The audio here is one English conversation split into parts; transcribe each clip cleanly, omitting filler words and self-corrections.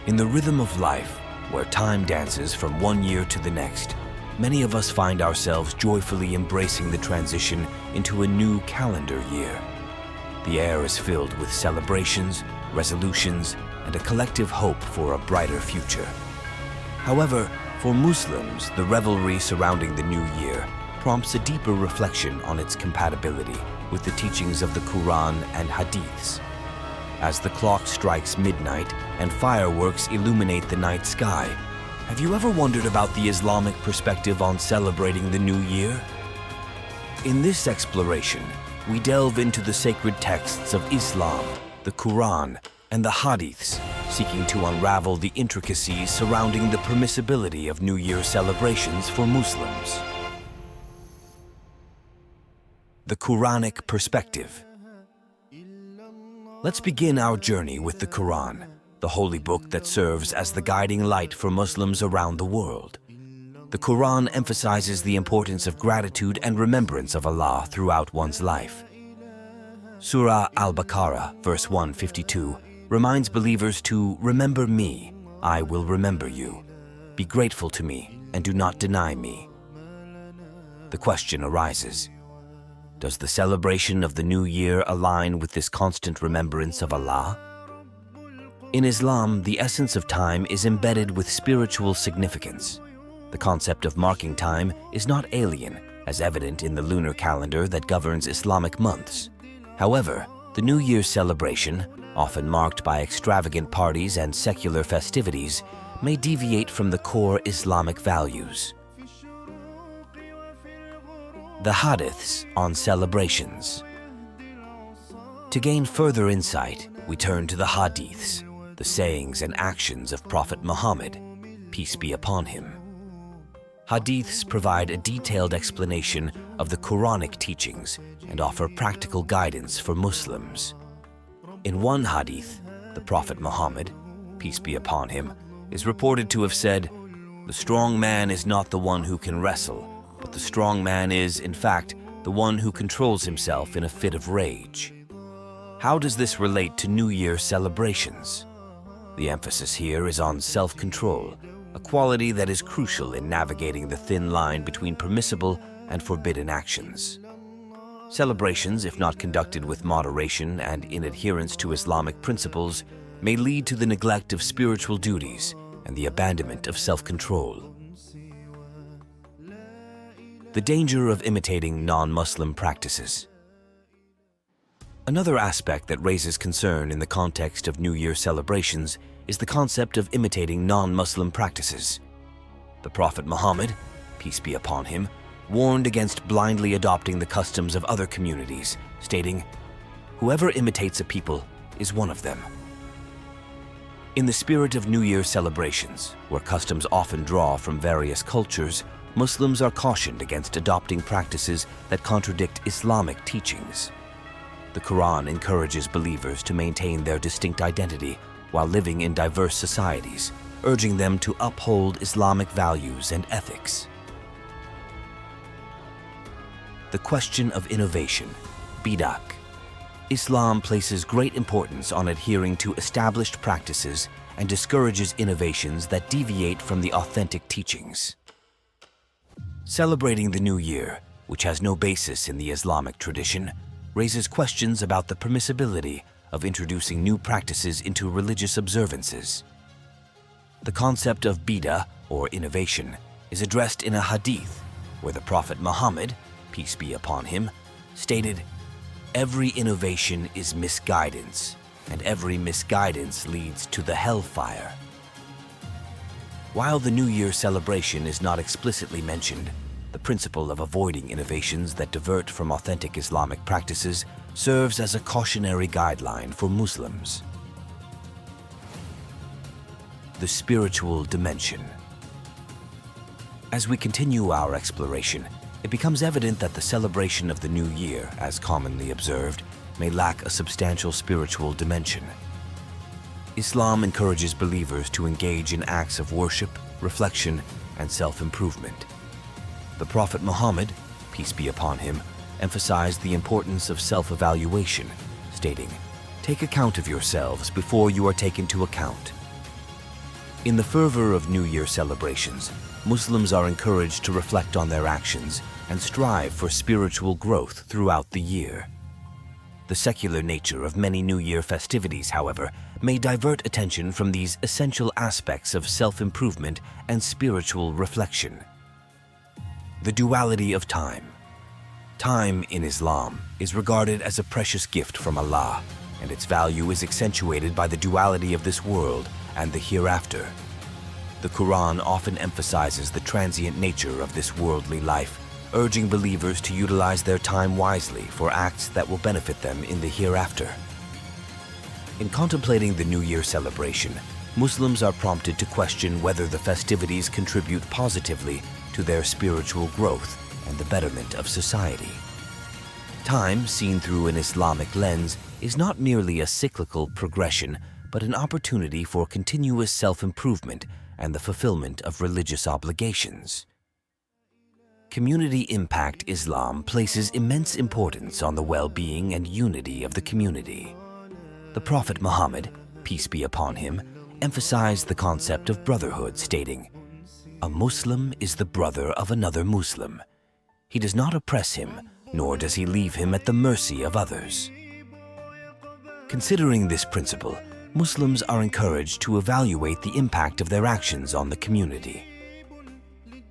In the rhythm of life, where time dances from one year to the next, many of us find ourselves joyfully embracing the transition into a new calendar year. The air is filled with celebrations, resolutions, and a collective hope for a brighter future. However, for Muslims, the revelry surrounding the new year prompts a deeper reflection on its compatibility with the teachings of the Quran and Hadiths. As the clock strikes midnight and fireworks illuminate the night sky, have you ever wondered about the Islamic perspective on celebrating the new year? In this exploration, we delve into the sacred texts of Islam, the Quran, and the Hadiths, seeking to unravel the intricacies surrounding the permissibility of New Year celebrations for Muslims. The Quranic perspective. Let's begin our journey with the Quran, the holy book that serves as the guiding light for Muslims around the world. The Quran emphasizes the importance of gratitude and remembrance of Allah throughout one's life. Surah Al-Baqarah, verse 152, reminds believers to remember me, I will remember you. Be grateful to me and do not deny me. The question arises, does the celebration of the new year align with this constant remembrance of Allah? In Islam, the essence of time is embedded with spiritual significance. The concept of marking time is not alien, as evident in the lunar calendar that governs Islamic months. However, the New Year's celebration, often marked by extravagant parties and secular festivities, may deviate from the core Islamic values. The Hadiths on celebrations. To gain further insight, we turn to the Hadiths, the sayings and actions of Prophet Muhammad, peace be upon him. Hadiths provide a detailed explanation of the Quranic teachings and offer practical guidance for Muslims. In one hadith, the Prophet Muhammad, peace be upon him, is reported to have said, "The strong man is not the one who can wrestle, but the strong man is, in fact, the one who controls himself in a fit of rage." How does this relate to New Year celebrations? The emphasis here is on self-control, a quality that is crucial in navigating the thin line between permissible and forbidden actions. Celebrations, if not conducted with moderation and in adherence to Islamic principles, may lead to the neglect of spiritual duties and the abandonment of self-control. The danger of imitating non-Muslim practices. Another aspect that raises concern in the context of New Year celebrations is the concept of imitating non-Muslim practices. The Prophet Muhammad, peace be upon him, warned against blindly adopting the customs of other communities, stating, "Whoever imitates a people is one of them." In the spirit of New Year celebrations, where customs often draw from various cultures, Muslims are cautioned against adopting practices that contradict Islamic teachings. The Quran encourages believers to maintain their distinct identity while living in diverse societies, urging them to uphold Islamic values and ethics. The question of innovation, bid'ah. Islam places great importance on adhering to established practices and discourages innovations that deviate from the authentic teachings. Celebrating the New Year, which has no basis in the Islamic tradition, raises questions about the permissibility of introducing new practices into religious observances. The concept of bid'ah, or innovation, is addressed in a hadith where the Prophet Muhammad, peace be upon him, stated, "Every innovation is misguidance, and every misguidance leads to the hellfire." While the New Year celebration is not explicitly mentioned, the principle of avoiding innovations that divert from authentic Islamic practices serves as a cautionary guideline for Muslims. The spiritual dimension. As we continue our exploration, it becomes evident that the celebration of the New Year, as commonly observed, may lack a substantial spiritual dimension. Islam encourages believers to engage in acts of worship, reflection, and self-improvement. The Prophet Muhammad, peace be upon him, emphasized the importance of self-evaluation, stating, "Take account of yourselves before you are taken to account." In the fervor of New Year celebrations, Muslims are encouraged to reflect on their actions and strive for spiritual growth throughout the year. The secular nature of many New Year festivities, however, may divert attention from these essential aspects of self-improvement and spiritual reflection. The duality of time. Time in Islam is regarded as a precious gift from Allah, and its value is accentuated by the duality of this world and the hereafter. The Quran often emphasizes the transient nature of this worldly life, urging believers to utilize their time wisely for acts that will benefit them in the hereafter. In contemplating the New Year celebration, Muslims are prompted to question whether the festivities contribute positively to their spiritual growth and the betterment of society. Time, seen through an Islamic lens, is not merely a cyclical progression, but an opportunity for continuous self-improvement and the fulfillment of religious obligations. Community impact. Islam places immense importance on the well-being and unity of the community. The Prophet Muhammad, peace be upon him, emphasized the concept of brotherhood, stating, "A Muslim is the brother of another Muslim. He does not oppress him, nor does he leave him at the mercy of others." Considering this principle, Muslims are encouraged to evaluate the impact of their actions on the community.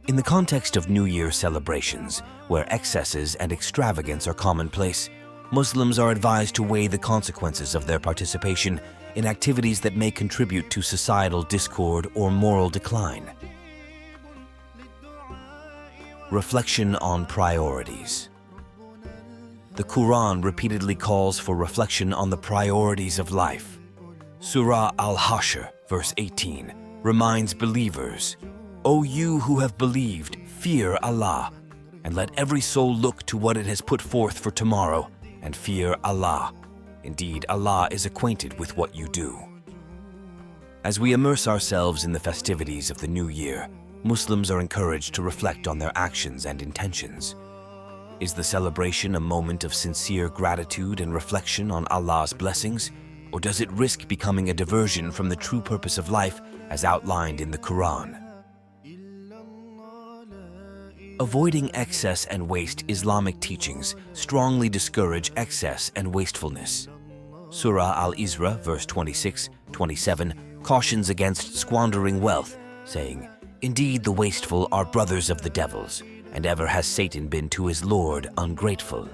In the context of New Year celebrations, where excesses and extravagance are commonplace, Muslims are advised to weigh the consequences of their participation in activities that may contribute to societal discord or moral decline. Reflection on priorities. The Quran repeatedly calls for reflection on the priorities of life. Surah Al-Hashr, verse 18, reminds believers, "O you who have believed, fear Allah, and let every soul look to what it has put forth for tomorrow, and fear Allah. Indeed, Allah is acquainted with what you do." As we immerse ourselves in the festivities of the New Year, Muslims are encouraged to reflect on their actions and intentions. Is the celebration a moment of sincere gratitude and reflection on Allah's blessings, or does it risk becoming a diversion from the true purpose of life as outlined in the Quran? Avoiding excess and waste. Islamic teachings strongly discourage excess and wastefulness. Surah Al-Isra, verse 26-27, cautions against squandering wealth, saying, "Indeed, the wasteful are brothers of the devils, and ever has Satan been to his Lord ungrateful."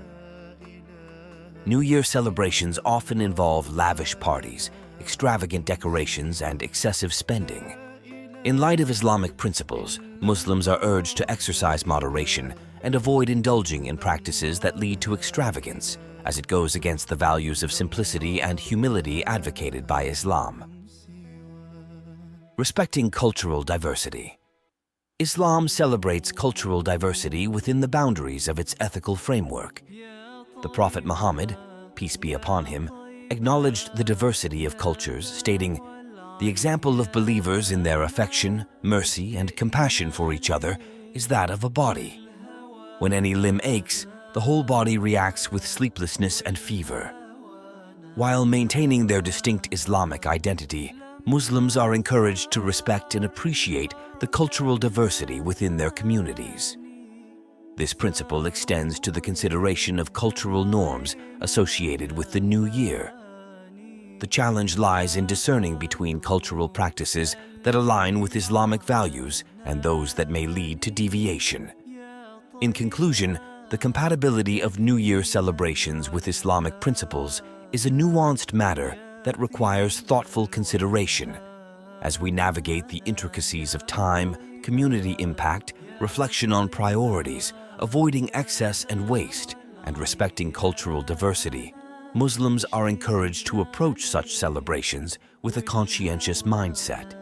New Year celebrations often involve lavish parties, extravagant decorations, and excessive spending. In light of Islamic principles, Muslims are urged to exercise moderation and avoid indulging in practices that lead to extravagance, as it goes against the values of simplicity and humility advocated by Islam. Respecting cultural diversity. Islam celebrates cultural diversity within the boundaries of its ethical framework. The Prophet Muhammad, peace be upon him, acknowledged the diversity of cultures, stating, "The example of believers in their affection, mercy, and compassion for each other is that of a body. When any limb aches, the whole body reacts with sleeplessness and fever." While maintaining their distinct Islamic identity, Muslims are encouraged to respect and appreciate the cultural diversity within their communities. This principle extends to the consideration of cultural norms associated with the new year. The challenge lies in discerning between cultural practices that align with Islamic values and those that may lead to deviation. In conclusion, the compatibility of New Year celebrations with Islamic principles is a nuanced matter that requires thoughtful consideration. As we navigate the intricacies of time, community impact, reflection on priorities, avoiding excess and waste, and respecting cultural diversity, Muslims are encouraged to approach such celebrations with a conscientious mindset.